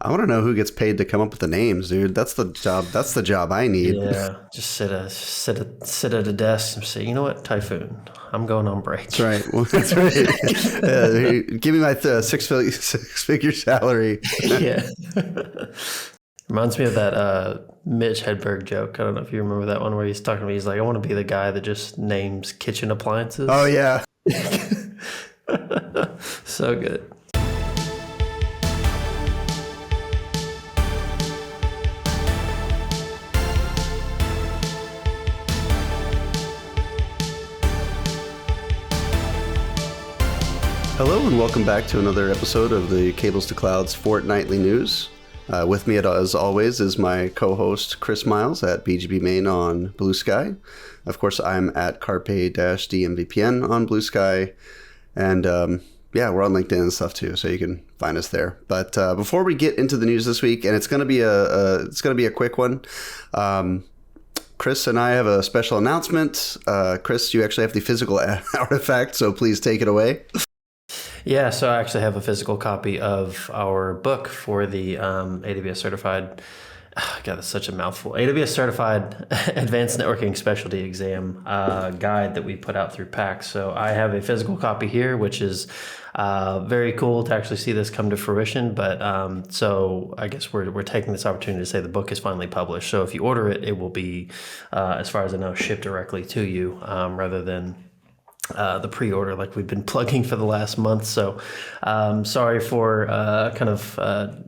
I want to know who gets paid to come up with the names, dude. That's the job. That's the job I need. Yeah, just sit at a desk and say, you know what, Typhoon, I'm going on break. That's right. Well, that's right. Give me my six-figure salary. Yeah. Reminds me of that Mitch Hedberg joke. I don't know if you remember that one where he's talking to me. He's like, I want to be the guy that just names kitchen appliances. Oh, yeah. So good. Hello and welcome back to another episode of the Cables to Clouds Fortnightly News. With me, as always, is my co-host Chris Miles at BGB Main on Blue Sky. Of course, I'm at Carpe-DMVPN on Blue Sky. And yeah, we're on LinkedIn and stuff too, so you can find us there. But before we get into the news this week, and it's going to be a quick one. Chris and I have a special announcement. Chris, you actually have the physical artifact, so please take it away. Yeah, so I actually have a physical copy of our book for the AWS Certified, God, that's such a mouthful, AWS Certified Advanced Networking Specialty Exam guide that we put out through PAX. So I have a physical copy here, which is very cool to actually see this come to fruition. But so I guess we're taking this opportunity to say the book is finally published. So if you order it, it will be, as far as I know, shipped directly to you rather than the pre-order like we've been plugging for the last month. So sorry for kind of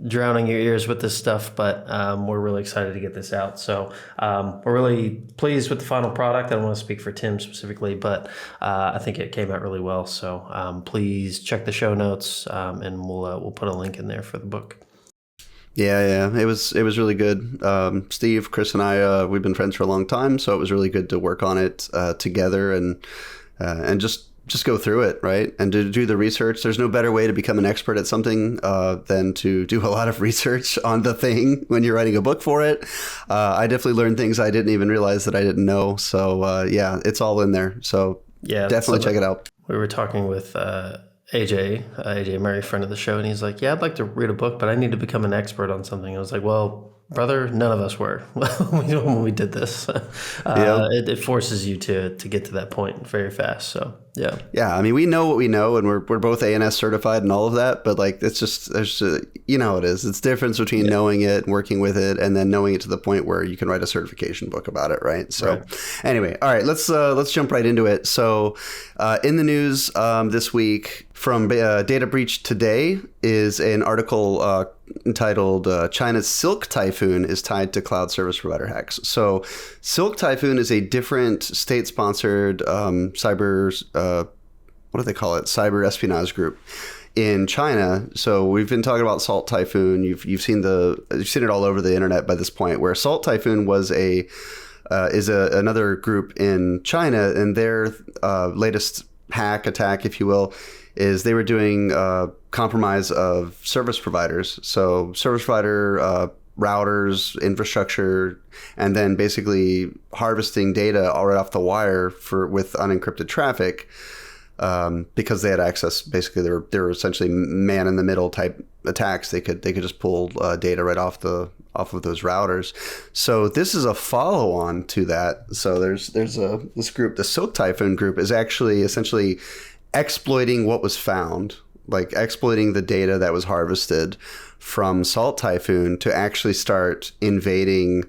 drowning your ears with this stuff, but we're really excited to get this out. So we're really pleased with the final product. I don't want to speak for Tim specifically, but I think it came out really well. So please check the show notes and we'll put a link in there for the book. Yeah, it was really good. Steve, Chris, and I we've been friends for a long time, so it was really good to work on it together and just go through it, right? And to do the research. There's no better way to become an expert at something than to do a lot of research on the thing when you're writing a book for it. I definitely learned things I didn't even realize that I didn't know. So yeah, it's all in there. So yeah, definitely check it out. We were talking with AJ Murray, friend of the show, and he's like, yeah, I'd like to read a book, but I need to become an expert on something. I was like, well, brother, none of us were when we did this. It forces you to get to that point very fast. So yeah. I mean, we know what we know, and we're both ANS certified and all of that. But like, it's just you know how it is. It's the difference between knowing it and working with it, and then knowing it to the point where you can write a certification book about it, right? So anyway, all right, let's jump right into it. So in the news this week from Data Breach Today is an article entitled China's Silk Typhoon is tied to cloud service provider hacks. So Silk Typhoon is a different state-sponsored cyber, what do they call it? Cyber espionage group in China. So we've been talking about Salt Typhoon. You've seen it all over the internet by this point, where Salt Typhoon was another group in China, and their latest hack attack, if you will, is they were doing compromise of service providers. So service provider routers, infrastructure, and then basically harvesting data all right off the wire with unencrypted traffic because they had access. Basically, they were essentially man in the middle type attacks. They could just pull data right off of those routers. So this is a follow on to that. So there's this group, the Silk Typhoon group, is actually essentially exploiting what was found, like exploiting the data that was harvested from Salt Typhoon to actually start invading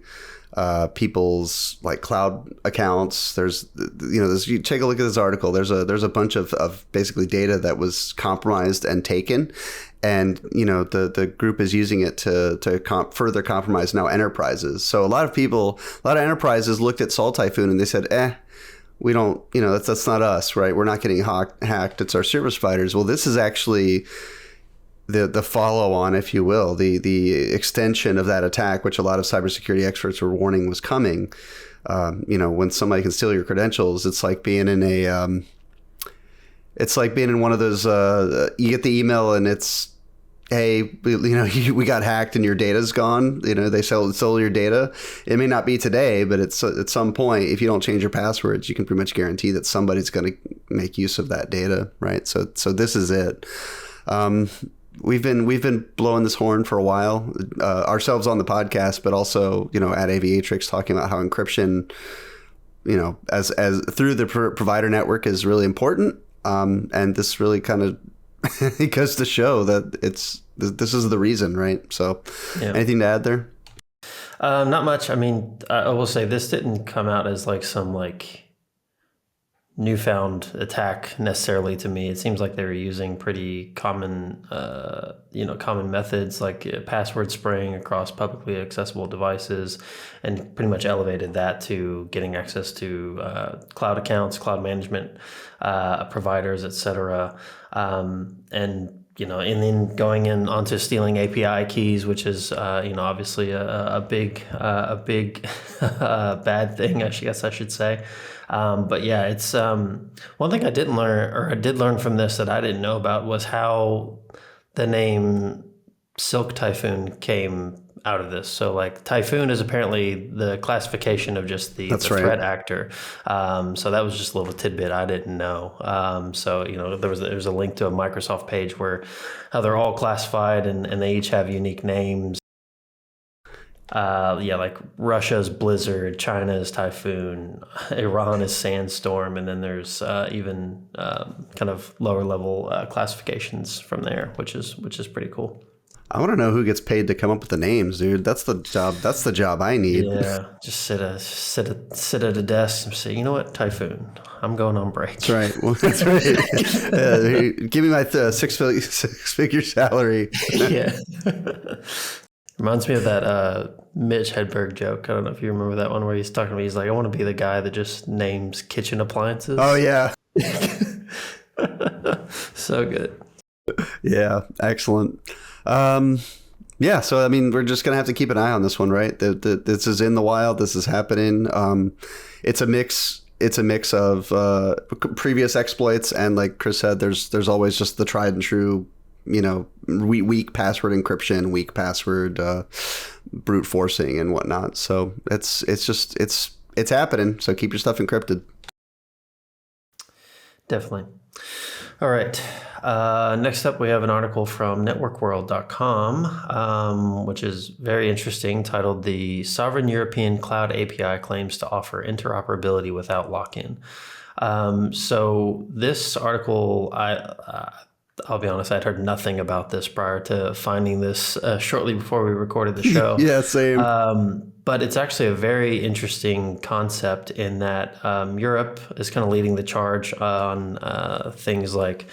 people's like cloud accounts. You take a look at this article. There's a bunch of basically data that was compromised and taken, and the group is using it to further compromise now enterprises. So a lot of enterprises looked at Salt Typhoon and they said, we don't, that's not us, right? We're not getting hacked. It's our service providers. Well, this is actually the follow on, if you will, the extension of that attack, which a lot of cybersecurity experts were warning was coming. When somebody can steal your credentials, it's like being in one of those, you get the email and it's, hey, we got hacked and your data's gone. They stole your data. It may not be today, but it's at some point, if you don't change your passwords, you can pretty much guarantee that somebody's going to make use of that data, right? So this is it. we've been blowing this horn for a while, ourselves on the podcast, but also, at Aviatrix, talking about how encryption, as through the provider network is really important. And this really kind of it goes to show that this is the reason, right? So, anything to add there? Not much. I mean, I will say this didn't come out as like some like newfound attack necessarily to me. It seems like they were using pretty common, common methods like password spraying across publicly accessible devices, and pretty much elevated that to getting access to cloud accounts, cloud management providers, etc. And then going in onto stealing API keys, which is obviously a big bad thing, I guess I should say. But yeah, it's one thing I did learn from this that I didn't know about was how the name Silk Typhoon came out of this. So like Typhoon is apparently the classification of just the threat actor. So that was just a little tidbit I didn't know. So there was a link to a Microsoft page where how they're all classified and they each have unique names. Like Russia's Blizzard, China's Typhoon, Iran is Sandstorm, and then there's even kind of lower level classifications from there, which is pretty cool. I want to know who gets paid to come up with the names, dude. That's the job. That's the job I need. Yeah, just sit at a desk and say, you know what, Typhoon, I'm going on break. That's right. Well, that's right. Give me my six-figure salary. Yeah. Reminds me of that Mitch Hedberg joke. I don't know if you remember that one where he's talking to me. He's like, I want to be the guy that just names kitchen appliances. Oh, yeah. So good. Yeah, excellent. Yeah, so I mean, we're just gonna have to keep an eye on this one, right? This is in the wild. This is happening. It's a mix. It's a mix of previous exploits and, like Chris said, there's always just the tried and true, weak password encryption, weak password brute forcing and whatnot. So it's happening. So keep your stuff encrypted. Definitely. All right. Next up, we have an article from networkworld.com, which is very interesting, titled "The Sovereign European Cloud API Claims to Offer Interoperability Without Lock-in." So this article, I'll be honest, I'd heard nothing about this prior to finding this shortly before we recorded the show. Yeah, same. But it's actually a very interesting concept in that Europe is kind of leading the charge on things like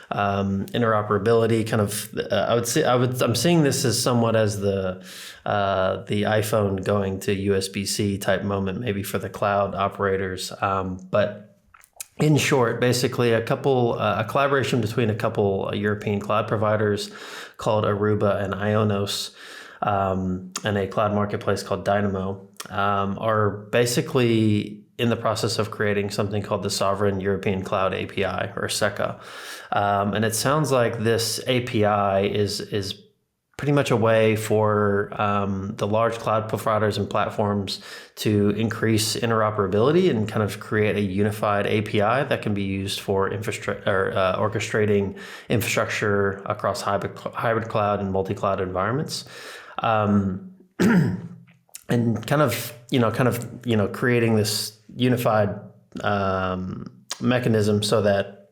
interoperability. Kind of, I'm seeing this as somewhat as the iPhone going to USB-C type moment, maybe for the cloud operators. But in short, basically a collaboration between a couple European cloud providers called Aruba and Ionos, and a cloud marketplace called Dynamo, are basically in the process of creating something called the Sovereign European Cloud API, or SECA. And it sounds like this API is pretty much a way for the large cloud providers and platforms to increase interoperability and kind of create a unified API that can be used for orchestrating infrastructure across hybrid cloud and multi-cloud environments. And kind of creating this unified mechanism so that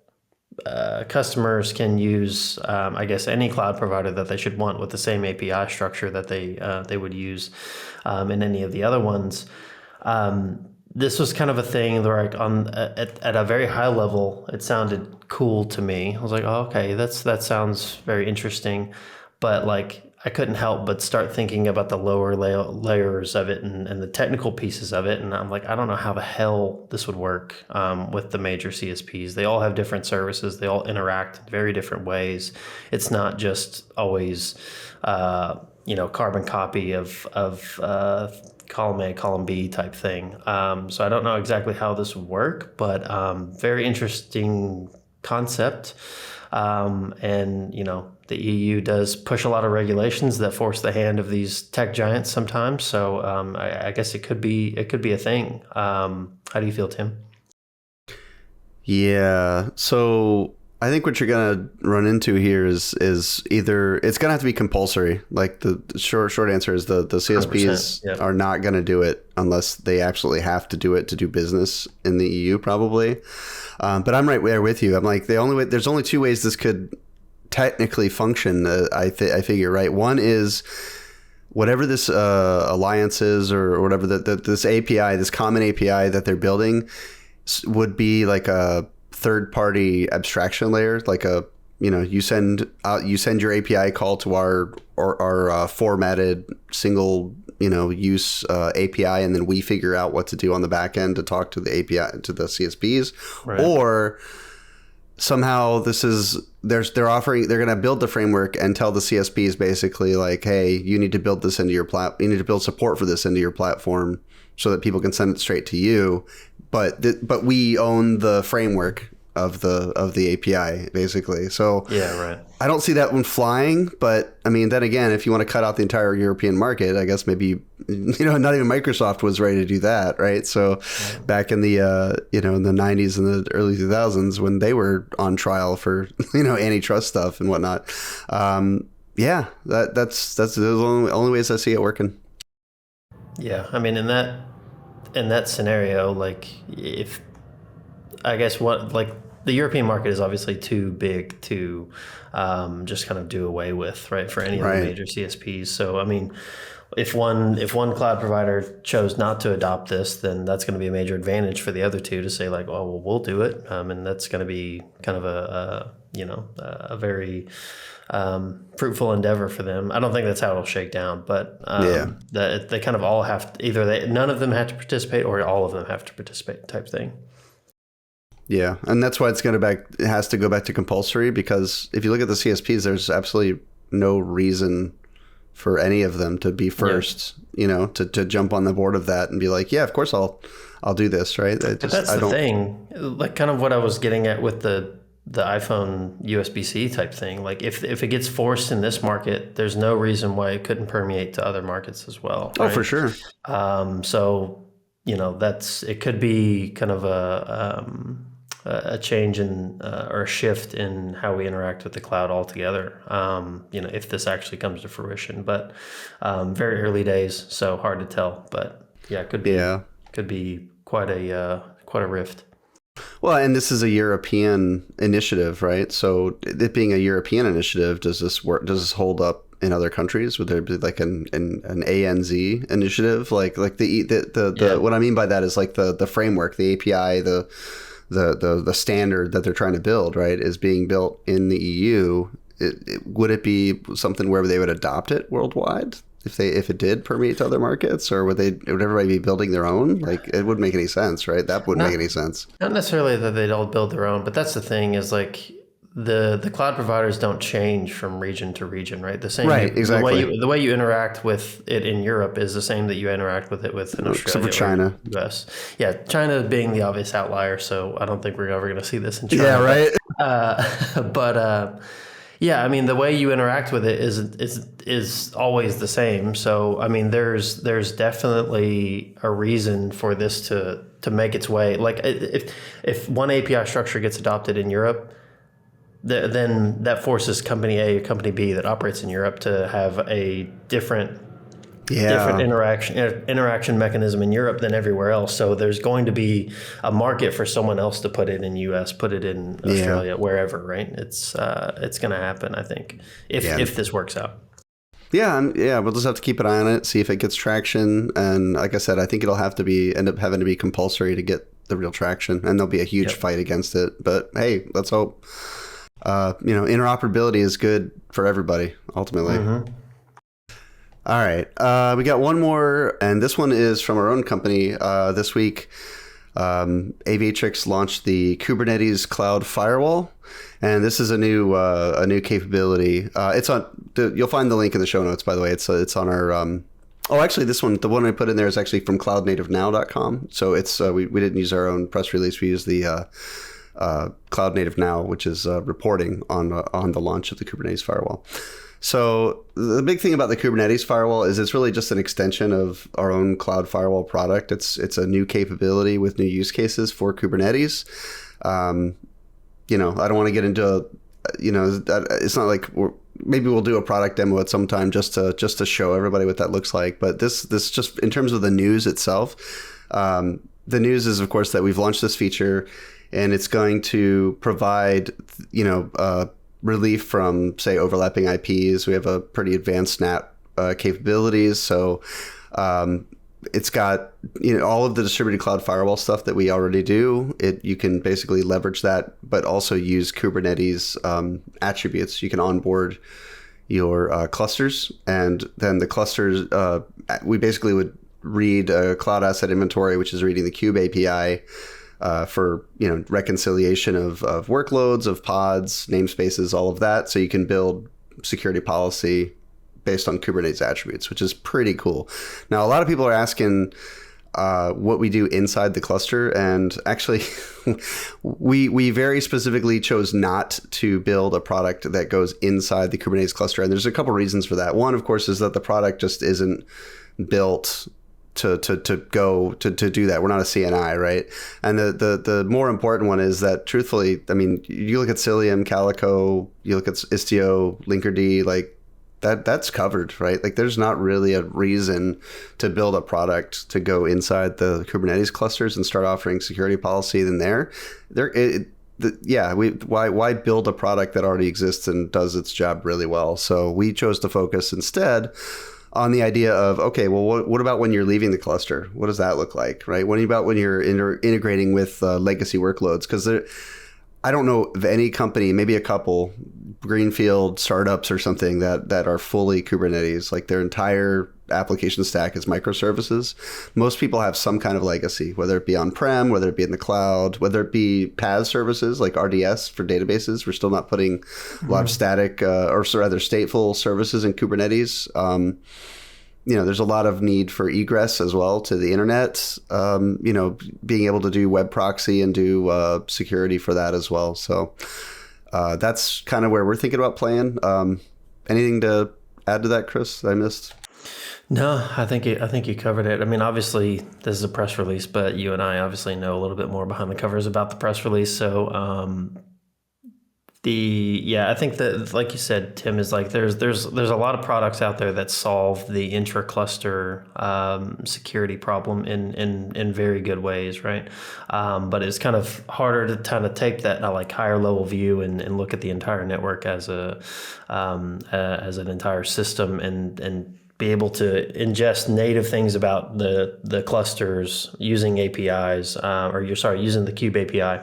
customers can use, I guess, any cloud provider that they should want with the same API structure that they would use in any of the other ones. This was kind of a thing where, like, at a very high level, it sounded cool to me. I was like, oh, okay, that sounds very interesting, but like, I couldn't help but start thinking about the lower layers of it and the technical pieces of it. And I'm like, I don't know how the hell this would work with the major CSPs. They all have different services. They all interact in very different ways. It's not just always, carbon copy of column A, column B type thing. So I don't know exactly how this would work, but very interesting concept. The EU does push a lot of regulations that force the hand of these tech giants sometimes. So I guess it could be a thing. How do you feel, Tim? Yeah. So I think what you're gonna run into here is either it's gonna have to be compulsory. Like the short answer is the CSPs yep. are not gonna do it unless they absolutely have to do it to do business in the EU, probably. But I'm right there with you. I'm like there's only two ways this could technically function. I figure, right. One is whatever this alliance is or whatever this API, this common API that they're building would be like a third-party abstraction layer, like you send your API call to our formatted single use API, and then we figure out what to do on the back end to talk to the API to the CSPs, right. Or somehow they're going to build the framework and tell the CSPs basically like, hey, you need to build this into your you need to build support for this into your platform so that people can send it straight to you. But we own the framework of the API basically. So yeah, right. I don't see that one flying, but I mean, then again, if you want to cut out the entire European market, I guess maybe, not even Microsoft was ready to do that. Right. So back in the, in the 90s and the early 2000s when they were on trial for, antitrust stuff and whatnot. That's the only ways I see it working. Yeah. I mean, in that scenario, like if I guess the European market is obviously too big to just kind of do away with, right, for any of the major CSPs. So, I mean, if one cloud provider chose not to adopt this, then that's going to be a major advantage for the other two to say like, oh, well, we'll do it. And that's going to be kind of a very fruitful endeavor for them. I don't think that's how it'll shake down, but they kind of all have to, either none of them have to participate or all of them have to participate type thing. Yeah, and that's why it has to go back to compulsory, because if you look at the CSPs, there's absolutely no reason for any of them to be first, to jump on the board of that and be like, yeah, of course I'll do this, right? But that's the thing, like kind of what I was getting at with the iPhone USB-C type thing. Like if it gets forced in this market, there's no reason why it couldn't permeate to other markets as well. Right? Oh, for sure. So, it could be kind of a change in or a shift in how we interact with the cloud altogether, if this actually comes to fruition. But very early days, so hard to tell. But yeah, it could be quite a rift. Well, and this is a European initiative, right? So it being a European initiative, does this work? Does this hold up in other countries? Would there be like an ANZ initiative? Like the what I mean by that is like the framework, the API, the standard that they're trying to build, right, is being built in the EU. Would it be something where they would adopt it worldwide if it did permeate to other markets, or would everybody be building their own? Like, it wouldn't make any sense, right? That wouldn't make any sense. Not necessarily that they'd all build their own, but that's the thing is like the cloud providers don't change from region to region, right? The same, right? Exactly. The way you interact with it in Europe is the same that you interact with it in Australia, except for China, US. Yeah, China being the obvious outlier, so I don't think we're ever going to see this in China. Yeah, right. Yeah, I mean, the way you interact with it is always the same. So, I mean, there's definitely a reason for this to make its way. Like, if one API structure gets adopted in Europe, then that forces company A or company B that operates in Europe to have a different interaction mechanism in Europe than everywhere else. So there's going to be a market for someone else to put it in US, put it in Australia, wherever, right? It's going to happen, I think, if this works out. Yeah, we'll just have to keep an eye on it, see if it gets traction. And like I said, I think it'll have to end up having to be compulsory to get the real traction, and there'll be a huge fight against it. But hey, let's hope. Interoperability is good for everybody, ultimately. Mm-hmm. All right. We got one more, and this one is from our own company. This week, Aviatrix launched the Kubernetes Cloud Firewall, and this is a new capability. It's on. You'll find the link in the show notes, by the way. It's on our. Actually, the one I put in there is actually from cloudnativenow.com. So it's we didn't use our own press release. We used the Cloud Native Now, which is reporting on the launch of the Kubernetes Firewall. So the big thing about the Kubernetes Firewall is it's really just an extension of our own cloud firewall product. It's a new capability with new use cases for Kubernetes. I don't want to get into, it's not like maybe we'll do a product demo at some time just to show everybody what that looks like. But this just in terms of the news itself, the news is, of course, that we've launched this feature, and it's going to provide, relief from, say, overlapping IPs. We have a pretty advanced NAT capabilities. So it's got all of the distributed cloud firewall stuff that we already do. You can basically leverage that, but also use Kubernetes attributes. You can onboard your clusters, and then the clusters, we basically would read a cloud asset inventory, which is reading the Kube API for reconciliation of workloads, of pods, namespaces, all of that. So you can build security policy based on Kubernetes attributes, which is pretty cool. Now, a lot of people are asking what we do inside the cluster, and actually, we very specifically chose not to build a product that goes inside the Kubernetes cluster, and there's a couple reasons for that. One, of course, is that the product just isn't built to do that. We're not a CNI, right? And the more important one is that, truthfully, I mean, you look at Cilium, Calico, you look at Istio, Linkerd, like that's covered, right? Like there's not really a reason to build a product to go inside the Kubernetes clusters and start offering security policy in there. Why build a product that already exists and does its job really well? So we chose to focus instead on the idea of, okay, well, what about when you're leaving the cluster? What does that look like, right? What about when you're integrating with legacy workloads? Because I don't know of any company, maybe a couple, greenfield startups or something that are fully Kubernetes, like their entire application stack is microservices. Most people have some kind of legacy, whether it be on-prem, whether it be in the cloud, whether it be PaaS services like RDS for databases. We're still not putting a lot of static or rather stateful services in Kubernetes. There's a lot of need for egress as well to the internet, being able to do web proxy and do security for that as well. So that's kind of where we're thinking about playing. Anything to add to that, Chris, that I missed? No, I think you covered it. I mean, obviously, this is a press release, but you and I obviously know a little bit more behind the covers about the press release. So I think that, like you said, Tim, is like there's a lot of products out there that solve the intra-cluster security problem in very good ways, right? But it's kind of harder to kind of take that like higher level view and look at the entire network as an entire system and be able to ingest native things about the clusters using APIs, using the Kube API.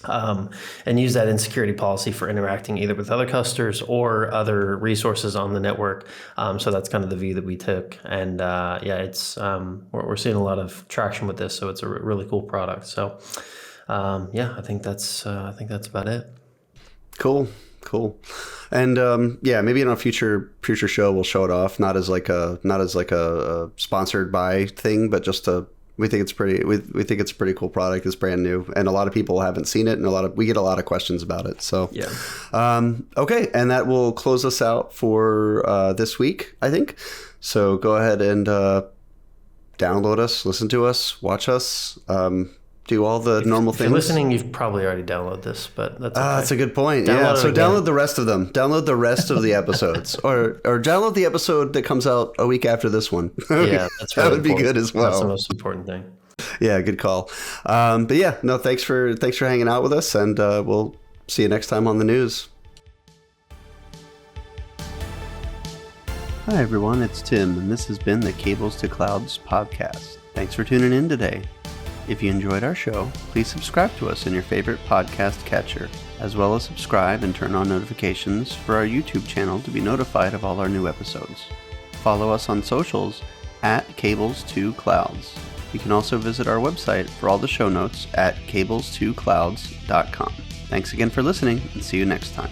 And use that in security policy for interacting either with other clusters or other resources on the network. So that's kind of the view that we took. And it's we're seeing a lot of traction with this. So it's a really cool product. So I think that's about it. Cool. And maybe in a future show we'll show it off, not as like a sponsored by thing, but just we think it's a pretty cool product. It's brand new, and a lot of people haven't seen it, and we get a lot of questions about it. So okay, and that will close us out for this week, I think. So go ahead and download us, listen to us, watch us. Do all the normal things. If you're listening, you've probably already downloaded this, but that's okay. That's a good point. Download the rest of them. Download the rest of the episodes, or download the episode that comes out a week after this one. Yeah, that's really that would be good as well. That's the most important thing. Yeah, good call. Thanks for hanging out with us, and we'll see you next time on the news. Hi everyone, it's Tim, and this has been the Cables to Clouds podcast. Thanks for tuning in today. If you enjoyed our show, please subscribe to us in your favorite podcast catcher, as well as subscribe and turn on notifications for our YouTube channel to be notified of all our new episodes. Follow us on socials at Cables2Clouds. You can also visit our website for all the show notes at cables2clouds.com. Thanks again for listening, and see you next time.